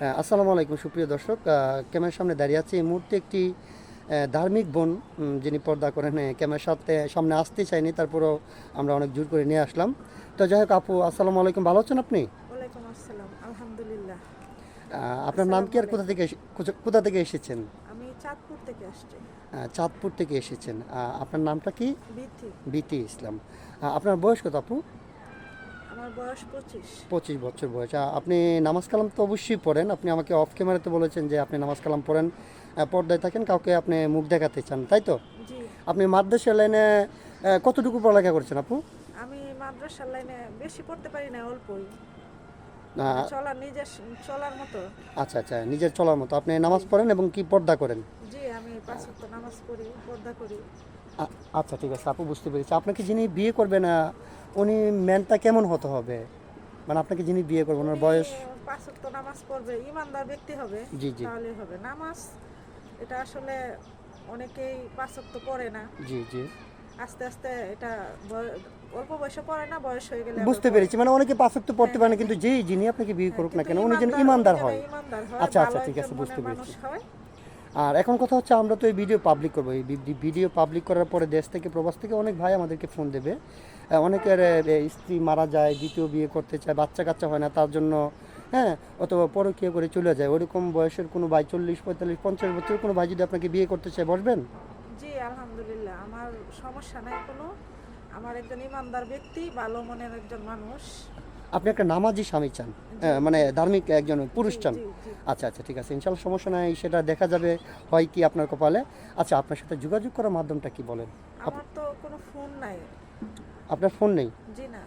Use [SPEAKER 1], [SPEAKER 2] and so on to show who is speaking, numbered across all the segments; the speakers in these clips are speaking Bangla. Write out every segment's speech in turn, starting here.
[SPEAKER 1] হ্যাঁ, আসসালামু আলাইকুম সুপ্রিয় দর্শক। ক্যামেরার সামনে দাঁড়িয়ে আছে এই মুহূর্তে একটি ধার্মিক বোন, যিনি পর্দা করেন। ক্যামেরার সামনে আসতে চাইনি, তারপরেও আমরা অনেক জোর করে নিয়ে আসলাম। তো যাই হোক আপু, আসসালামু আলাইকুম, ভালো আছেন আপনি?
[SPEAKER 2] ওয়ালাইকুম আসসালাম, আলহামদুলিল্লাহ।
[SPEAKER 1] আপনার নাম কি
[SPEAKER 2] আসসালামু
[SPEAKER 1] আর কোথা
[SPEAKER 2] আলাইকুম।
[SPEAKER 1] থেকে কোথা থেকে এসেছেন?
[SPEAKER 2] আমি চাঁদপুর থেকে আসছি।
[SPEAKER 1] চাঁদপুর থেকে এসেছেন। আপনার নামটা কি?
[SPEAKER 2] বিথি।
[SPEAKER 1] বিতি ইসলাম। আপনার বয়স কত আপু?
[SPEAKER 2] আমার বয়স 25।
[SPEAKER 1] 25 বছর বয়স। আপনি নামাজ কালাম তো অবশ্যই পড়েন। আপনি আমাকে অফ ক্যামেরাতে বলেছেন যে আপনি নামাজ কালাম পড়েন, পর্দায় থাকেন, কাউকে আপনি মুখ দেখাতে চান, তাই তো?
[SPEAKER 2] জি।
[SPEAKER 1] আপনি মাদ্রাসা লাইনে কতটুকু পড়ালেখা করেছেন আপু?
[SPEAKER 2] আমি মাদ্রাসার লাইনে বেশি পড়তে পারি না, অল্পই। মানে
[SPEAKER 1] আহ,
[SPEAKER 2] চলার মতো।
[SPEAKER 1] আচ্ছা আচ্ছা, নিজের চলার মতো আপনি
[SPEAKER 2] জি।
[SPEAKER 1] নামাজ পড়েন এবং কি পর্দা করেন?
[SPEAKER 2] জি, আমি 5 ওয়াক্ত নামাজ পড়ি, পর্দা করি।
[SPEAKER 1] আচ্ছা ঠিক আছে আপু, বুঝতে পেরেছি। আপনাকে যিনি বিয়ে করবেন উনি ম্যানটা কেমন হতে হবে? মানে আপনাকে যিনি বিয়ে করবেন ওনার
[SPEAKER 2] উনি
[SPEAKER 1] বয়স?
[SPEAKER 2] 5 ওয়াক্ত নামাজ পড়বে, ইমানদার ব্যক্তি হবে,
[SPEAKER 1] জি জি।
[SPEAKER 2] তাহলে হবে। নামাজ এটা আসলে অনেকেই 5 ওয়াক্ত পড়ে না।
[SPEAKER 1] জি জি,
[SPEAKER 2] আস্তে আস্তে এটা অল্প বয়সে পড়ে না, বয়স হয়ে গেলে আবার
[SPEAKER 1] বুঝতে
[SPEAKER 2] পড়ে।
[SPEAKER 1] পেরেছি। মানে অনেকে পাঁচ ওয়াক্ত পড়তে
[SPEAKER 2] হ্যাঁ,
[SPEAKER 1] পারে
[SPEAKER 2] হ্যাঁ,
[SPEAKER 1] না, কিন্তু যেই যিনি আপনাকে বিয়ে
[SPEAKER 2] হ্যাঁ,
[SPEAKER 1] করুক না
[SPEAKER 2] কিন্তু
[SPEAKER 1] কেন উনি
[SPEAKER 2] ইমানদার,
[SPEAKER 1] যেন
[SPEAKER 2] উনি যেন
[SPEAKER 1] হয়।
[SPEAKER 2] ইমানদার হয়,
[SPEAKER 1] আচ্ছা
[SPEAKER 2] ভালো
[SPEAKER 1] আচ্ছা, ঠিক
[SPEAKER 2] একজন
[SPEAKER 1] আছে, বুঝতে
[SPEAKER 2] মনের মানুষ
[SPEAKER 1] পেরেছি।
[SPEAKER 2] হয়।
[SPEAKER 1] আর এখন কথা হচ্ছে, আমরা তো এই ভিডিও পাবলিক করবো। এই ভিডিও পাবলিক করার পরে দেশ থেকে প্রবাস থেকে অনেক ভাই আমাদেরকে ফোন দেবে। অনেকের স্ত্রী মারা যায়, দ্বিতীয় বিয়ে করতে চায়, বাচ্চা কাচ্চা হয় না তার জন্য, হ্যাঁ, অথবা পরকীয়া করে চলে যায়। ওরকম বয়সের কোনো ভাই, 40, 45, 50 বছরের কোনো ভাই যদি আপনাকে বিয়ে করতে চায়, বসবেন?
[SPEAKER 2] জি, আলহামদুলিল্লাহ, আমার সমস্যা নাই কোনো। আমার একজন ইমানদার ব্যক্তি, ভালো মনের একজন মানুষ।
[SPEAKER 1] আপনি একটা নামাজি স্বামী চান?
[SPEAKER 2] জি,
[SPEAKER 1] মানে
[SPEAKER 2] জি,
[SPEAKER 1] ধার্মিক একজন পুরুষ
[SPEAKER 2] জি,
[SPEAKER 1] চান?
[SPEAKER 2] জি, জি।
[SPEAKER 1] আচ্ছা আচ্ছা, ঠিক আছে, ইনশাল্লাহ সমস্যা নাই, সেটা দেখা যাবে হয় কি আপনার কপালে। আচ্ছা, আপনার সাথে যোগাযোগ করার মাধ্যমটা কি বলেন?
[SPEAKER 2] আমার তো কোনো ফোন নাই।
[SPEAKER 1] আপনার ফোন নেই?
[SPEAKER 2] জি না।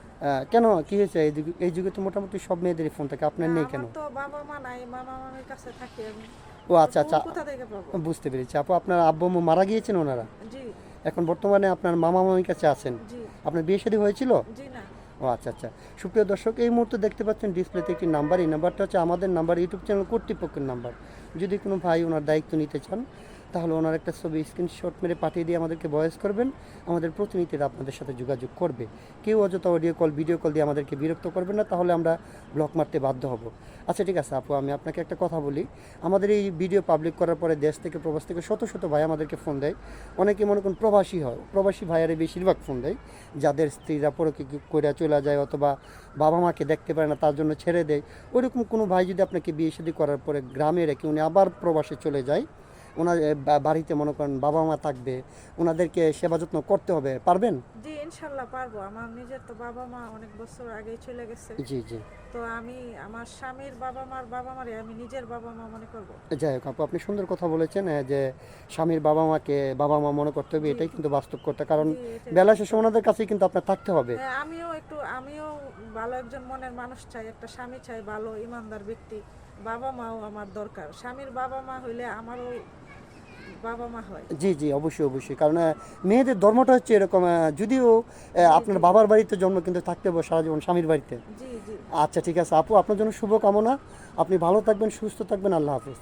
[SPEAKER 1] কেন, কি হয়েছে? এই যুগে তো মোটামুটি সব মেয়েদেরই ফোন থাকে, আপনার
[SPEAKER 2] না,
[SPEAKER 1] নেই কেন?
[SPEAKER 2] আমার তো বাবা মা নাই, মামা মামির কাছে থাকি আমি।
[SPEAKER 1] ও
[SPEAKER 2] তো
[SPEAKER 1] আচ্ছা
[SPEAKER 2] ফোন
[SPEAKER 1] আচ্ছা,
[SPEAKER 2] কোথা থেকে পাবো?
[SPEAKER 1] বুঝতে পেরেছি আপু। আপনার আব্বু আম্মু মারা গিয়েছেন ওনারা?
[SPEAKER 2] জি।
[SPEAKER 1] এখন বর্তমানে আপনার মামা মামির কাছে আছেন?
[SPEAKER 2] জি।
[SPEAKER 1] আপনার বিয়ে শাদী হয়েছিল?
[SPEAKER 2] জি না।
[SPEAKER 1] ও আচ্ছা আচ্ছা। সুপ্রিয় দর্শক, এই মুহূর্তে দেখতে পাচ্ছেন ডিসপ্লেতে একটি নাম্বার। এই নাম্বারটা হচ্ছে আমাদের নাম্বার, ইউটিউব চ্যানেল কর্তৃপক্ষের নাম্বার। যদি কোনো ভাই ওনার দায়িত্ব নিতে চান, তাহলে ওনার একটা ছবি স্ক্রিনশট মেরে পাঠিয়ে দিয়ে আমাদেরকে ভয়েস করবেন। আমাদের প্রতিনিধিরা আপনাদের সাথে যোগাযোগ করবে। কেউ অযথা অডিও কল, ভিডিও কল দিয়ে আমাদেরকে বিরক্ত করবেন না, তাহলে আমরা ব্লক মারতে বাধ্য হব। আচ্ছা ঠিক আছে আপু, আমি আপনাকে একটা কথা বলি। আমাদের এই ভিডিও পাবলিক করার পরে দেশ থেকে প্রবাস থেকে শত শত ভাই আমাদেরকে ফোন দেয়। অনেকে মনে করুন প্রবাসী হয়, প্রবাসী ভাইয়ারে বেশিরভাগ ফোন দেয়, যাদের স্ত্রীরা পরকে করে চলে যায়, অথবা বাবা মাকে দেখতে পারে না তার জন্য ছেড়ে দেয়। ওইরকম কোনো ভাই যদি আপনাকে বিয়ে শাদী করার পরে গ্রামে রেখে উনি আবার প্রবাসে চলে যায়, ওনার বাড়িতে মনে করেন বাবা মা থাকবে, ওনাদেরকে সেবা যত্ন করতে হবে, পারবেন?
[SPEAKER 2] জি, ইনশাল্লাহ পারবো। আমার নিজের তো বাবা মা অনেক বছর আগেই চলে গেছে।
[SPEAKER 1] জি জি।
[SPEAKER 2] তো আমি আমার স্বামীর বাবা মারে আমি নিজের বাবা মা মনে করব।
[SPEAKER 1] যাই হোক আপু, আপনি সুন্দর কথা বলেছেন, যে স্বামীর বাবা মাকে বাবা মা মনে করতে হবে,
[SPEAKER 2] জি,
[SPEAKER 1] এটাই
[SPEAKER 2] জি,
[SPEAKER 1] কিন্তু বাস্তব কথা। কারণ
[SPEAKER 2] জি, এটাই
[SPEAKER 1] বেলা শেষে
[SPEAKER 2] বাস্তব।
[SPEAKER 1] ওনাদের কাছেই কিন্তু আপনার থাকতে হবে।
[SPEAKER 2] হ্যাঁ, ভালো একজন মনের মানুষ চাই, একটা স্বামী চাই, ভালো ইমানদার ব্যক্তি। বাবা মাও আমার দরকার। স্বামীর বাবা মা হইলে আমারও বাবা মা হয়।
[SPEAKER 1] জি জি, অবশ্যই অবশ্যই। কারণ মেয়েদের ধর্মটা হচ্ছে এরকম, যদিও
[SPEAKER 2] জি,
[SPEAKER 1] আপনার
[SPEAKER 2] জি,
[SPEAKER 1] বাবার বাড়িতে জন্ম, কিন্তু থাকতে হবে সারা জীবন স্বামীর বাড়িতে।
[SPEAKER 2] জি, জি।
[SPEAKER 1] আচ্ছা ঠিক আছে আপু, আপনার জন্য শুভ কামনা। আপনি ভালো থাকবেন, সুস্থ থাকবেন, আল্লাহ হাফেজ।